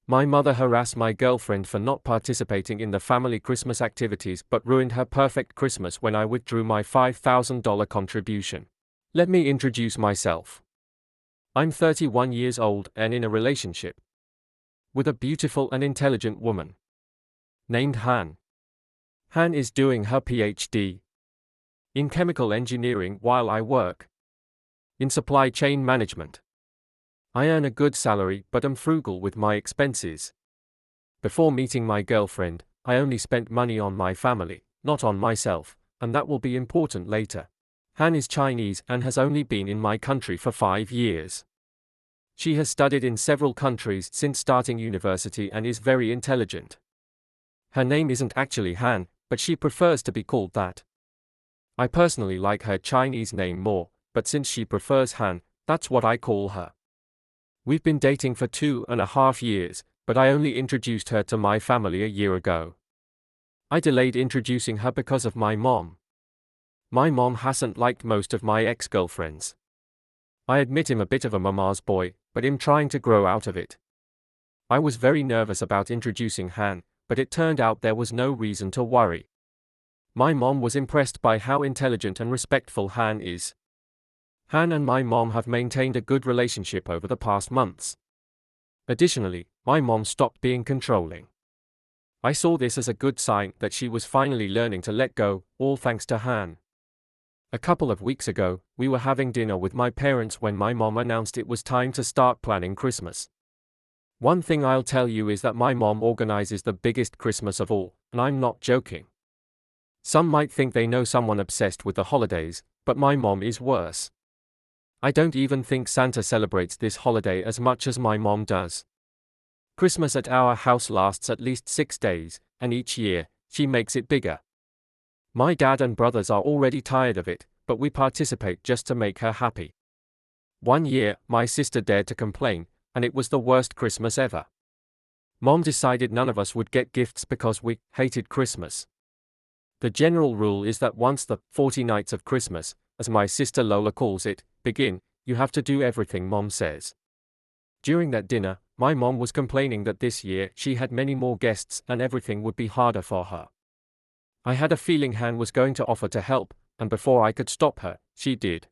My mother harassed my girlfriend for not participating in the family Christmas activities but ruined her perfect Christmas when I withdrew my $5,000 contribution. Let me introduce myself. I'm 31 years old and in a relationship with a beautiful and intelligent woman named Han. Han is doing her PhD in chemical engineering while I work in supply chain management. I earn a good salary but am frugal with my expenses. Before meeting my girlfriend, I only spent money on my family, not on myself, and that will be important later. Han is Chinese and has only been in my country for 5 years. She has studied in several countries since starting university and is very intelligent. Her name isn't actually Han, but she prefers to be called that. I personally like her Chinese name more, but since she prefers Han, that's what I call her. We've been dating for 2.5 years, but I only introduced her to my family a year ago. I delayed introducing her because of my mom. My mom hasn't liked most of my ex-girlfriends. I admit I'm a bit of a mama's boy, but I'm trying to grow out of it. I was very nervous about introducing Han, but it turned out there was no reason to worry. My mom was impressed by how intelligent and respectful Han is. Han and my mom have maintained a good relationship over the past months. Additionally, my mom stopped being controlling. I saw this as a good sign that she was finally learning to let go, all thanks to Han. A couple of weeks ago, we were having dinner with my parents when my mom announced it was time to start planning Christmas. One thing I'll tell you is that my mom organizes the biggest Christmas of all, and I'm not joking. Some might think they know someone obsessed with the holidays, but my mom is worse. I don't even think Santa celebrates this holiday as much as my mom does. Christmas at our house lasts at least 6 days, and each year, she makes it bigger. My dad and brothers are already tired of it, but we participate just to make her happy. One year, my sister dared to complain, and it was the worst Christmas ever. Mom decided none of us would get gifts because we hated Christmas. The general rule is that once the 40 nights of Christmas, as my sister Lola calls it, begin, you have to do everything Mom says. During that dinner, my mom was complaining that this year she had many more guests and everything would be harder for her. I had a feeling Han was going to offer to help, and before I could stop her, she did.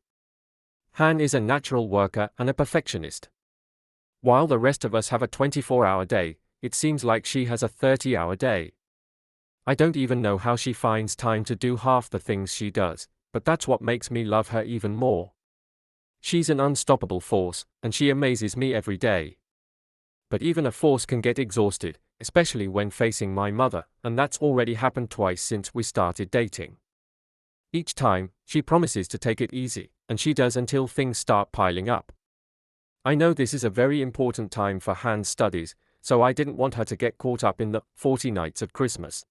Han is a natural worker and a perfectionist. While the rest of us have a 24-hour day, it seems like she has a 30-hour day. I don't even know how she finds time to do half the things she does, but that's what makes me love her even more. She's an unstoppable force, and she amazes me every day. But even a force can get exhausted, especially when facing my mother, and that's already happened twice since we started dating. Each time, she promises to take it easy, and she does until things start piling up. I know this is a very important time for Han's studies, so I didn't want her to get caught up in the 40 nights of Christmas.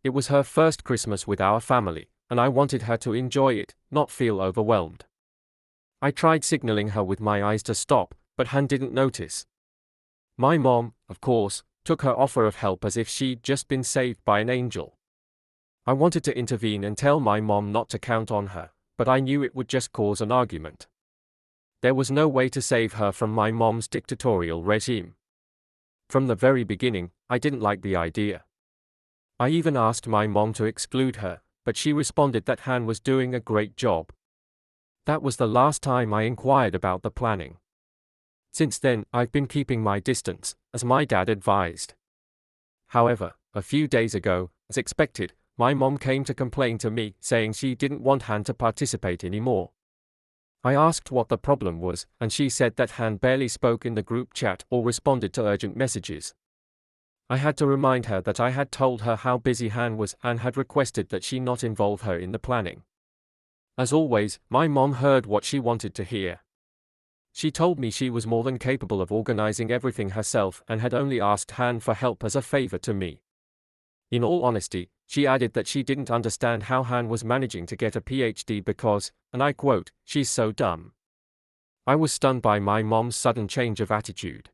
It was her first Christmas with our family, and I wanted her to enjoy it, not feel overwhelmed. I tried signaling her with my eyes to stop, but Han didn't notice. My mom, of course, took her offer of help as if she'd just been saved by an angel. I wanted to intervene and tell my mom not to count on her, but I knew it would just cause an argument. There was no way to save her from my mom's dictatorial regime. From the very beginning, I didn't like the idea. I even asked my mom to exclude her, but she responded that Han was doing a great job. That was the last time I inquired about the planning. Since then, I've been keeping my distance, as my dad advised. However, a few days ago, as expected, my mom came to complain to me, saying she didn't want Han to participate anymore. I asked what the problem was, and she said that Han barely spoke in the group chat or responded to urgent messages. I had to remind her that I had told her how busy Han was and had requested that she not involve her in the planning. As always, my mom heard what she wanted to hear. She told me she was more than capable of organizing everything herself and had only asked Han for help as a favor to me. In all honesty, she added that she didn't understand how Han was managing to get a PhD because, and I quote, "she's so dumb." I was stunned by my mom's sudden change of attitude.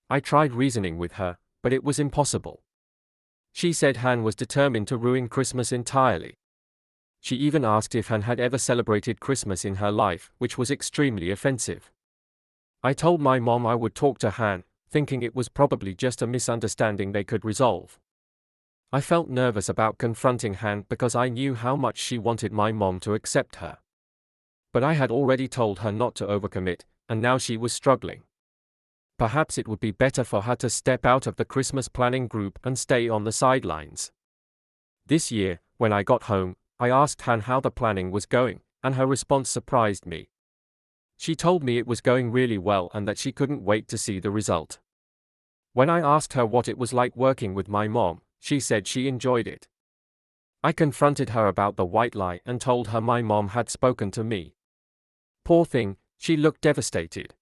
I tried reasoning with her, but it was impossible. She said Han was determined to ruin Christmas entirely. She even asked if Han had ever celebrated Christmas in her life, which was extremely offensive. I told my mom I would talk to Han, thinking it was probably just a misunderstanding they could resolve. I felt nervous about confronting Han because I knew how much she wanted my mom to accept her. But I had already told her not to overcommit, and now she was struggling. Perhaps it would be better for her to step out of the Christmas planning group and stay on the sidelines. This year, when I got home, I asked Han how the planning was going, and her response surprised me. She told me it was going really well and that she couldn't wait to see the result. When I asked her what it was like working with my mom, she said she enjoyed it. I confronted her about the white lie and told her my mom had spoken to me. Poor thing, she looked devastated.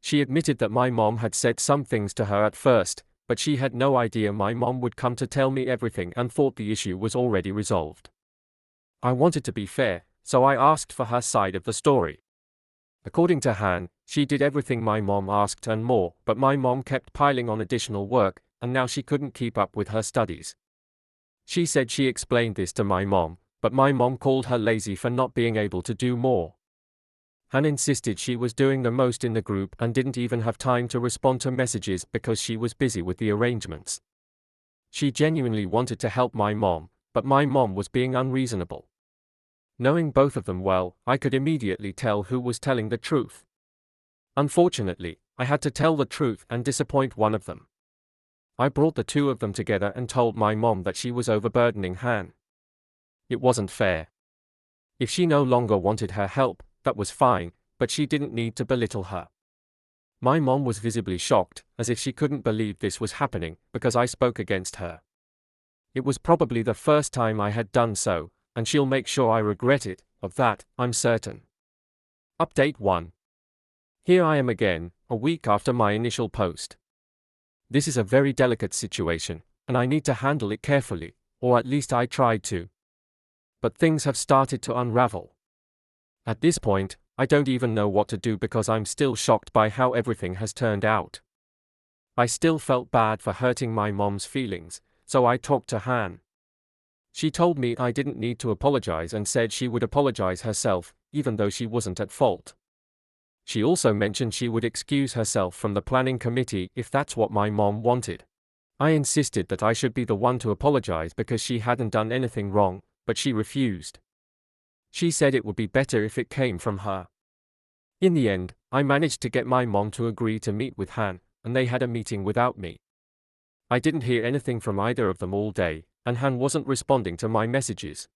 She admitted that my mom had said some things to her at first, but she had no idea my mom would come to tell me everything and thought the issue was already resolved. I wanted to be fair, so I asked for her side of the story. According to Han, she did everything my mom asked and more, but my mom kept piling on additional work, and now she couldn't keep up with her studies. She said she explained this to my mom, but my mom called her lazy for not being able to do more. Han insisted she was doing the most in the group and didn't even have time to respond to messages because she was busy with the arrangements. She genuinely wanted to help my mom, but my mom was being unreasonable. Knowing both of them well, I could immediately tell who was telling the truth. Unfortunately, I had to tell the truth and disappoint one of them. I brought the two of them together and told my mom that she was overburdening Han. It wasn't fair. If she no longer wanted her help, that was fine, but she didn't need to belittle her. My mom was visibly shocked, as if she couldn't believe this was happening, because I spoke against her. It was probably the first time I had done so, and she'll make sure I regret it, of that, I'm certain. Update 1. Here I am again, a week after my initial post. This is a very delicate situation, and I need to handle it carefully, or at least I tried to. But things have started to unravel. At this point, I don't even know what to do because I'm still shocked by how everything has turned out. I still felt bad for hurting my mom's feelings, so I talked to Han. She told me I didn't need to apologize and said she would apologize herself, even though she wasn't at fault. She also mentioned she would excuse herself from the planning committee if that's what my mom wanted. I insisted that I should be the one to apologize because she hadn't done anything wrong, but she refused. She said it would be better if it came from her. In the end, I managed to get my mom to agree to meet with Han, and they had a meeting without me. I didn't hear anything from either of them all day, and Han wasn't responding to my messages.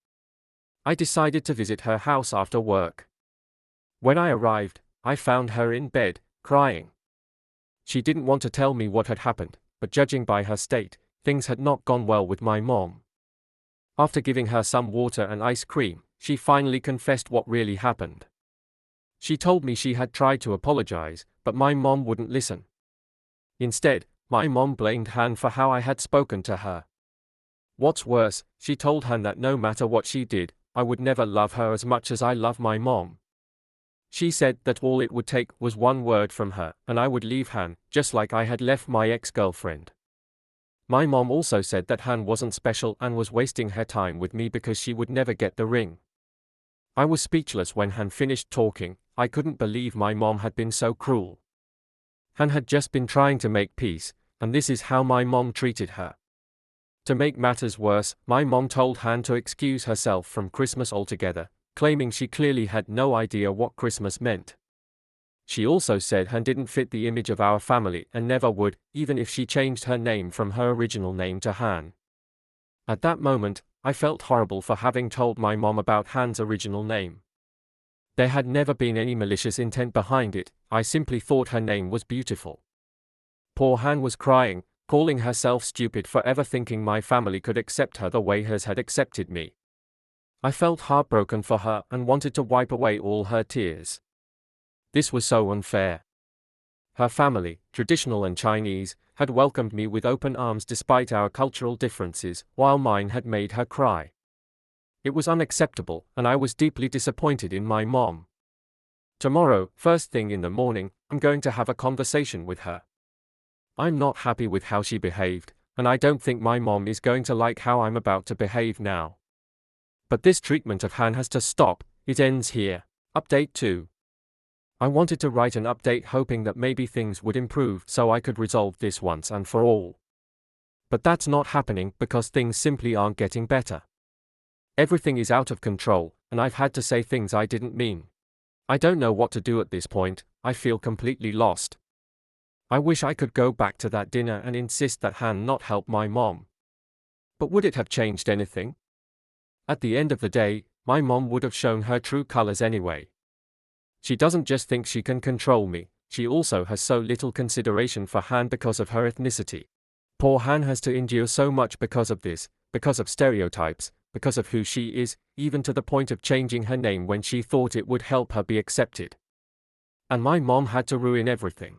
I decided to visit her house after work. When I arrived, I found her in bed, crying. She didn't want to tell me what had happened, but judging by her state, things had not gone well with my mom. After giving her some water and ice cream, she finally confessed what really happened. She told me she had tried to apologize, but my mom wouldn't listen. Instead, my mom blamed Han for how I had spoken to her. What's worse, she told Han that no matter what she did, I would never love her as much as I love my mom. She said that all it would take was one word from her, and I would leave Han, just like I had left my ex-girlfriend. My mom also said that Han wasn't special and was wasting her time with me because she would never get the ring. I was speechless when Han finished talking. I couldn't believe my mom had been so cruel. Han had just been trying to make peace, and this is how my mom treated her. To make matters worse, my mom told Han to excuse herself from Christmas altogether, claiming she clearly had no idea what Christmas meant. She also said Han didn't fit the image of our family and never would, even if she changed her name from her original name to Han. At that moment, I felt horrible for having told my mom about Han's original name. There had never been any malicious intent behind it, I simply thought her name was beautiful. Poor Han was crying, calling herself stupid for ever thinking my family could accept her the way hers had accepted me. I felt heartbroken for her and wanted to wipe away all her tears. This was so unfair. Her family, traditional and Chinese, had welcomed me with open arms despite our cultural differences, while mine had made her cry. It was unacceptable, and I was deeply disappointed in my mom. Tomorrow, first thing in the morning, I'm going to have a conversation with her. I'm not happy with how she behaved, and I don't think my mom is going to like how I'm about to behave now. But this treatment of Han has to stop. It ends here. Update 2. I wanted to write an update hoping that maybe things would improve so I could resolve this once and for all. But that's not happening because things simply aren't getting better. Everything is out of control, and I've had to say things I didn't mean. I don't know what to do at this point. I feel completely lost. I wish I could go back to that dinner and insist that Han not help my mom. But would it have changed anything? At the end of the day, my mom would have shown her true colors anyway. She doesn't just think she can control me, she also has so little consideration for Han because of her ethnicity. Poor Han has to endure so much because of this, because of stereotypes, because of who she is, even to the point of changing her name when she thought it would help her be accepted. And my mom had to ruin everything.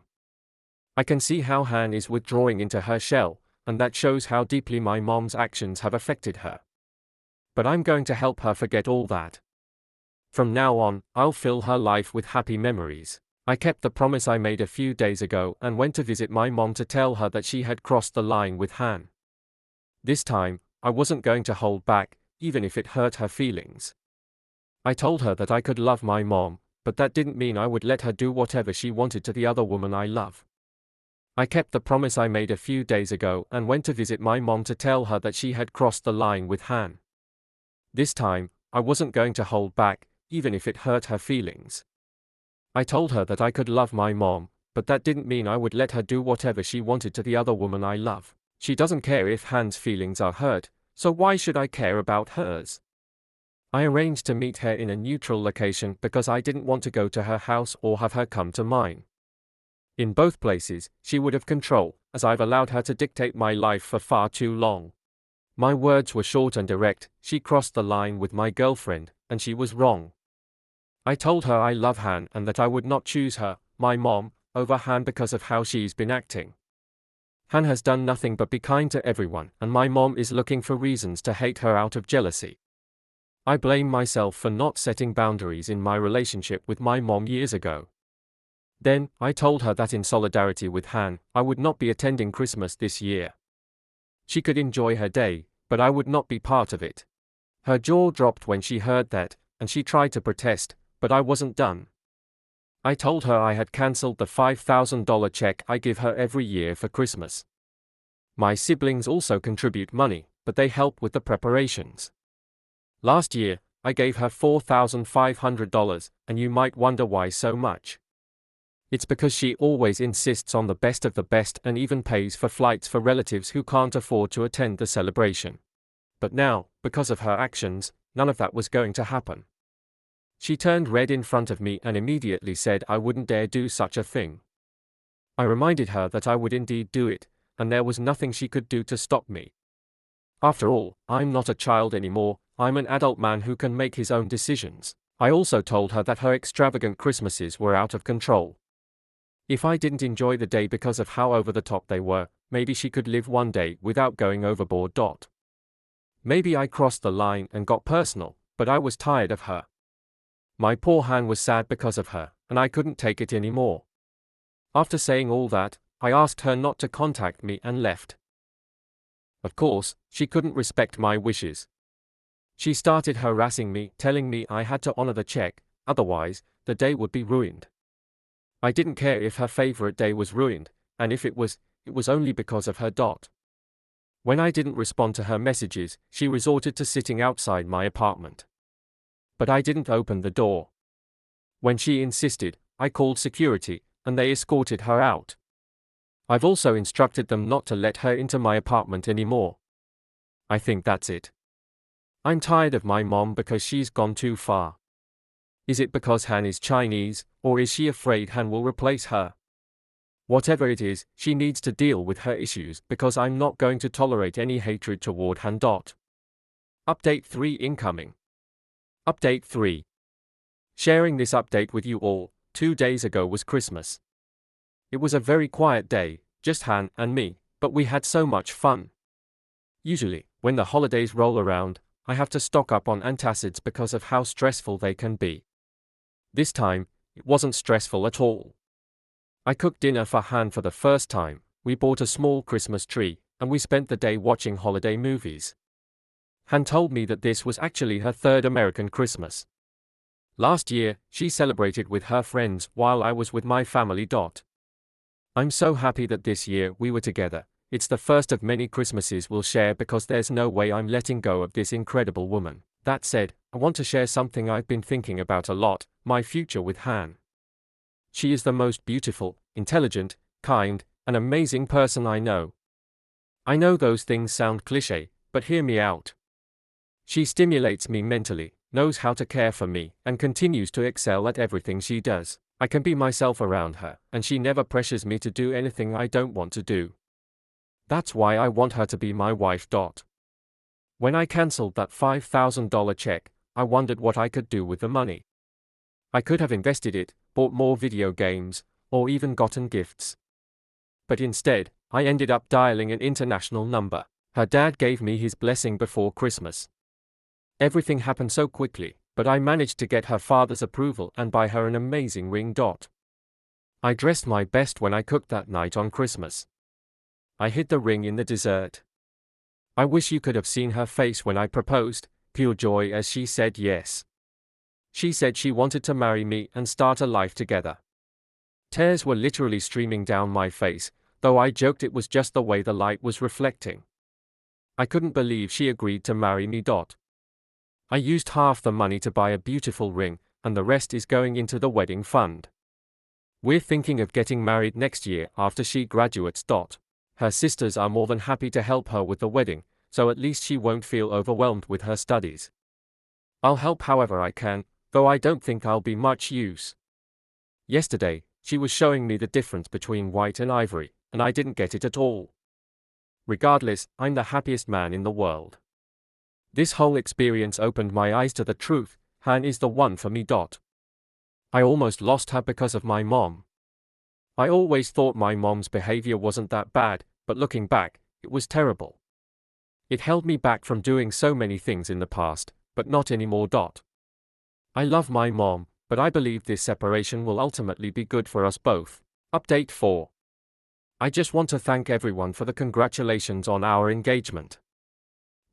I can see how Han is withdrawing into her shell, and that shows how deeply my mom's actions have affected her. But I'm going to help her forget all that. From now on, I'll fill her life with happy memories. I kept the promise I made a few days ago and went to visit my mom to tell her that she had crossed the line with Han. This time, I wasn't going to hold back, even if it hurt her feelings. I told her that I could love my mom, but that didn't mean I would let her do whatever she wanted to the other woman I love. I kept the promise I made a few days ago and went to visit my mom to tell her that she had crossed the line with Han. This time, I wasn't going to hold back, even if it hurt her feelings. I told her that I could love my mom, but that didn't mean I would let her do whatever she wanted to the other woman I love. She doesn't care if Han's feelings are hurt, so why should I care about hers? I arranged to meet her in a neutral location because I didn't want to go to her house or have her come to mine. In both places, she would have control, as I've allowed her to dictate my life for far too long. My words were short and direct. She crossed the line with my girlfriend, and she was wrong. I told her I love Han and that I would not choose her, my mom, over Han because of how she's been acting. Han has done nothing but be kind to everyone, and my mom is looking for reasons to hate her out of jealousy. I blame myself for not setting boundaries in my relationship with my mom years ago. Then, I told her that in solidarity with Han, I would not be attending Christmas this year. She could enjoy her day, but I would not be part of it. Her jaw dropped when she heard that, and she tried to protest, but I wasn't done. I told her I had cancelled the $5,000 check I give her every year for Christmas. My siblings also contribute money, but they help with the preparations. Last year, I gave her $4,500, and you might wonder why so much. It's because she always insists on the best of the best and even pays for flights for relatives who can't afford to attend the celebration. But now, because of her actions, none of that was going to happen. She turned red in front of me and immediately said I wouldn't dare do such a thing. I reminded her that I would indeed do it, and there was nothing she could do to stop me. After all, I'm not a child anymore, I'm an adult man who can make his own decisions. I also told her that her extravagant Christmases were out of control. If I didn't enjoy the day because of how over the top they were, maybe she could live one day without going overboard. Maybe I crossed the line and got personal, but I was tired of her. My poor Han was sad because of her, and I couldn't take it anymore. After saying all that, I asked her not to contact me and left. Of course, she couldn't respect my wishes. She started harassing me, telling me I had to honor the check, otherwise, the day would be ruined. I didn't care if her favorite day was ruined, and if it was only because of her. When I didn't respond to her messages, she resorted to sitting outside my apartment. But I didn't open the door. When she insisted, I called security, and they escorted her out. I've also instructed them not to let her into my apartment anymore. I think that's it. I'm tired of my mom because she's gone too far. Is it because Han is Chinese, or is she afraid Han will replace her? Whatever it is, she needs to deal with her issues because I'm not going to tolerate any hatred toward Han. Update 3 incoming. Update 3. Sharing this update with you all, 2 days ago was Christmas. It was a very quiet day, just Han and me, but we had so much fun. Usually, when the holidays roll around, I have to stock up on antacids because of how stressful they can be. This time, it wasn't stressful at all. I cooked dinner for Han for the first time, we bought a small Christmas tree, and we spent the day watching holiday movies. Han told me that this was actually her third American Christmas. Last year, she celebrated with her friends while I was with my family. I'm so happy that this year we were together. It's the first of many Christmases we'll share because there's no way I'm letting go of this incredible woman. That said, I want to share something I've been thinking about a lot: my future with Han. She is the most beautiful, intelligent, kind, and amazing person I know. I know those things sound cliché, but hear me out. She stimulates me mentally, knows how to care for me, and continues to excel at everything she does. I can be myself around her, and she never pressures me to do anything I don't want to do. That's why I want her to be my wife. When I cancelled that $5,000 check, I wondered what I could do with the money. I could have invested it, bought more video games, or even gotten gifts. But instead, I ended up dialing an international number. Her dad gave me his blessing before Christmas. Everything happened so quickly, but I managed to get her father's approval and buy her an amazing ring. I dressed my best when I cooked that night on Christmas. I hid the ring in the dessert. I wish you could have seen her face when I proposed, pure joy as she said yes. She said she wanted to marry me and start a life together. Tears were literally streaming down my face, though I joked it was just the way the light was reflecting. I couldn't believe she agreed to marry me. I used half the money to buy a beautiful ring, and the rest is going into the wedding fund. We're thinking of getting married next year after she graduates. Her sisters are more than happy to help her with the wedding, so at least she won't feel overwhelmed with her studies. I'll help however I can, though I don't think I'll be much use. Yesterday, she was showing me the difference between white and ivory, and I didn't get it at all. Regardless, I'm the happiest man in the world. This whole experience opened my eyes to the truth: Han is the one for me. I almost lost her because of my mom. I always thought my mom's behavior wasn't that bad, but looking back, it was terrible. It held me back from doing so many things in the past, but not anymore. I love my mom, but I believe this separation will ultimately be good for us both. Update 4. I just want to thank everyone for the congratulations on our engagement.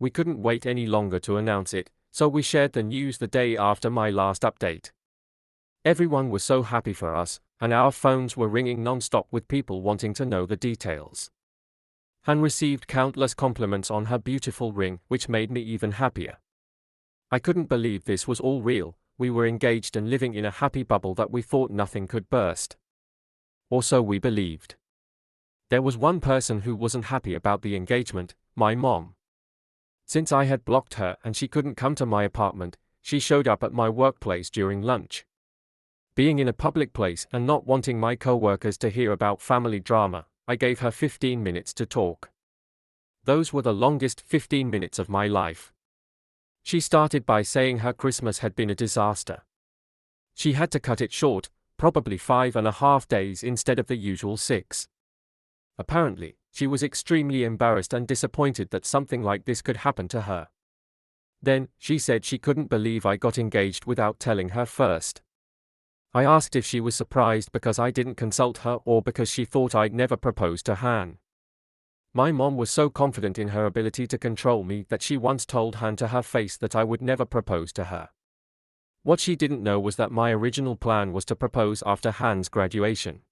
We couldn't wait any longer to announce it, so we shared the news the day after my last update. Everyone was so happy for us, and our phones were ringing non-stop with people wanting to know the details. Han received countless compliments on her beautiful ring, which made me even happier. I couldn't believe this was all real. We were engaged and living in a happy bubble that we thought nothing could burst. Or so we believed. There was one person who wasn't happy about the engagement: my mom. Since I had blocked her and she couldn't come to my apartment, she showed up at my workplace during lunch. Being in a public place and not wanting my co-workers to hear about family drama, I gave her 15 minutes to talk. Those were the longest 15 minutes of my life. She started by saying her Christmas had been a disaster. She had to cut it short, probably 5.5 days instead of the usual 6. Apparently, she was extremely embarrassed and disappointed that something like this could happen to her. Then, she said she couldn't believe I got engaged without telling her first. I asked if she was surprised because I didn't consult her or because she thought I'd never propose to Han. My mom was so confident in her ability to control me that she once told Han to her face that I would never propose to her. What she didn't know was that my original plan was to propose after Han's graduation.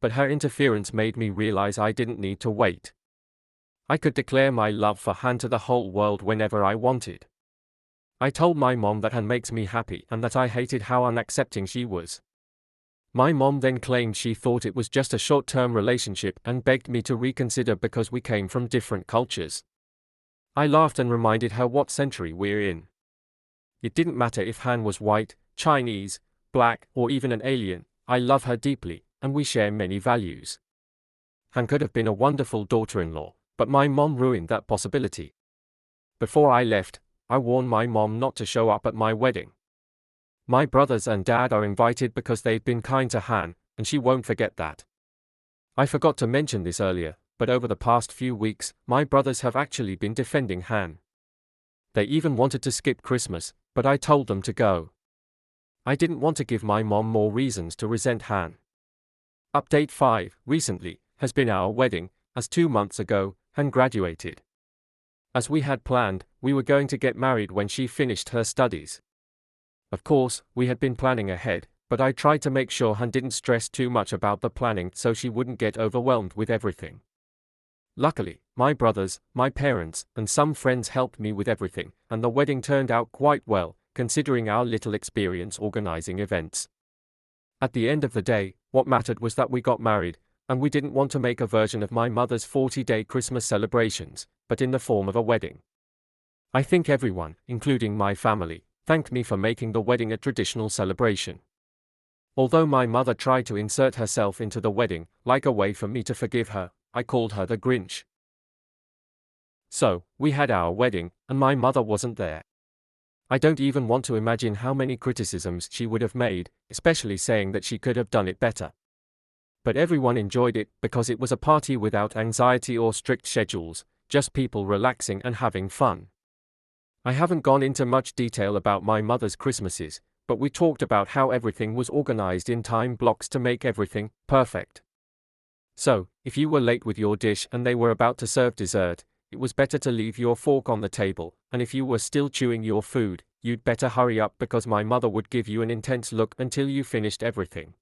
But her interference made me realize I didn't need to wait. I could declare my love for Han to the whole world whenever I wanted. I told my mom that Han makes me happy and that I hated how unaccepting she was. My mom then claimed she thought it was just a short-term relationship and begged me to reconsider because we came from different cultures. I laughed and reminded her what century we're in. It didn't matter if Han was white, Chinese, black, or even an alien. I love her deeply, and we share many values. Han could have been a wonderful daughter-in-law, but my mom ruined that possibility. Before I left, I warned my mom not to show up at my wedding. My brothers and dad are invited because they've been kind to Han, and she won't forget that. I forgot to mention this earlier, but over the past few weeks, my brothers have actually been defending Han. They even wanted to skip Christmas, but I told them to go. I didn't want to give my mom more reasons to resent Han. Update 5. Recently has been our wedding, as 2 months ago, Han graduated. As we had planned, we were going to get married when she finished her studies. Of course, we had been planning ahead, but I tried to make sure Han didn't stress too much about the planning so she wouldn't get overwhelmed with everything. Luckily, my brothers, my parents, and some friends helped me with everything, and the wedding turned out quite well, considering our little experience organizing events. At the end of the day, what mattered was that we got married, and we didn't want to make a version of my mother's 40-day Christmas celebrations, but in the form of a wedding. I think everyone, including my family, thanked me for making the wedding a traditional celebration. Although my mother tried to insert herself into the wedding, like a way for me to forgive her, I called her the Grinch. So, we had our wedding, and my mother wasn't there. I don't even want to imagine how many criticisms she would have made, especially saying that she could have done it better. But everyone enjoyed it because it was a party without anxiety or strict schedules, just people relaxing and having fun. I haven't gone into much detail about my mother's Christmases, but we talked about how everything was organized in time blocks to make everything perfect. So, if you were late with your dish and they were about to serve dessert, it was better to leave your fork on the table, and if you were still chewing your food, you'd better hurry up because my mother would give you an intense look until you finished everything.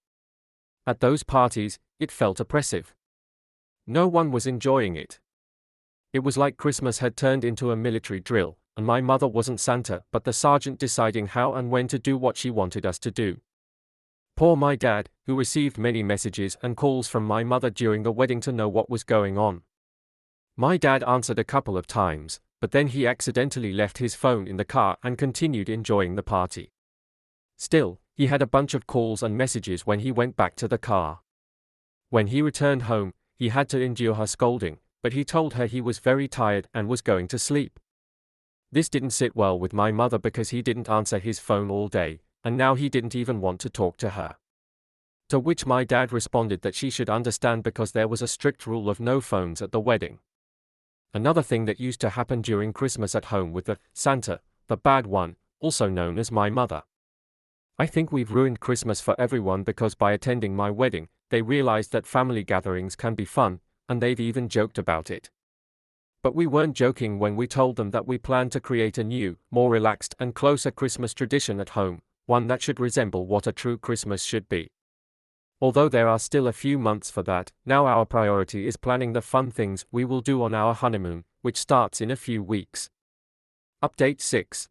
At those parties, it felt oppressive. No one was enjoying it. It was like Christmas had turned into a military drill, and my mother wasn't Santa but the sergeant deciding how and when to do what she wanted us to do. Poor my dad, who received many messages and calls from my mother during the wedding to know what was going on. My dad answered a couple of times, but then he accidentally left his phone in the car and continued enjoying the party. Still, he had a bunch of calls and messages when he went back to the car. When he returned home, he had to endure her scolding, but he told her he was very tired and was going to sleep. This didn't sit well with my mother because he didn't answer his phone all day, and now he didn't even want to talk to her. To which my dad responded that she should understand because there was a strict rule of no phones at the wedding. Another thing that used to happen during Christmas at home with the Santa, the bad one, also known as my mother. I think we've ruined Christmas for everyone because by attending my wedding, they realized that family gatherings can be fun, and they've even joked about it. But we weren't joking when we told them that we plan to create a new, more relaxed and closer Christmas tradition at home, one that should resemble what a true Christmas should be. Although there are still a few months for that, now our priority is planning the fun things we will do on our honeymoon, which starts in a few weeks. Update 6.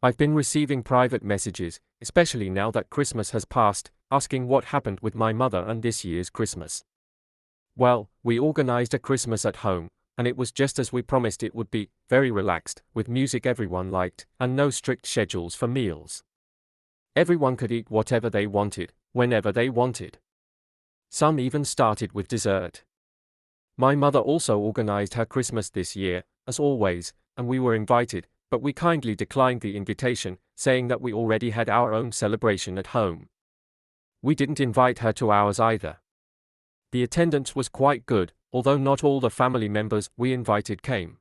I've been receiving private messages, especially now that Christmas has passed, asking what happened with my mother and this year's Christmas. Well, we organized a Christmas at home, and it was just as we promised it would be, very relaxed, with music everyone liked, and no strict schedules for meals. Everyone could eat whatever they wanted, whenever they wanted. Some even started with dessert. My mother also organized her Christmas this year, as always, and we were invited, but we kindly declined the invitation, saying that we already had our own celebration at home. We didn't invite her to ours either. The attendance was quite good, although not all the family members we invited came.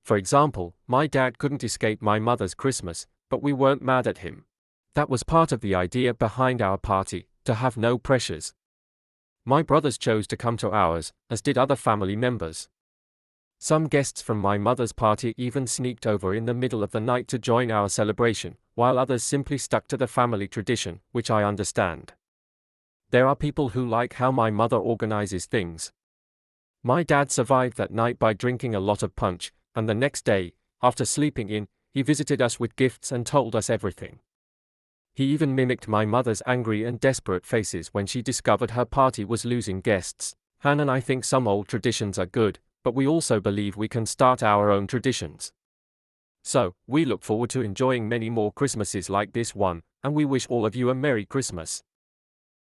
For example, my dad couldn't escape my mother's Christmas, but we weren't mad at him. That was part of the idea behind our party, to have no pressures. My brothers chose to come to ours, as did other family members. Some guests from my mother's party even sneaked over in the middle of the night to join our celebration, while others simply stuck to the family tradition, which I understand. There are people who like how my mother organizes things. My dad survived that night by drinking a lot of punch, and the next day, after sleeping in, he visited us with gifts and told us everything. He even mimicked my mother's angry and desperate faces when she discovered her party was losing guests. Han and I think some old traditions are good, but we also believe we can start our own traditions. So, we look forward to enjoying many more Christmases like this one, and we wish all of you a Merry Christmas.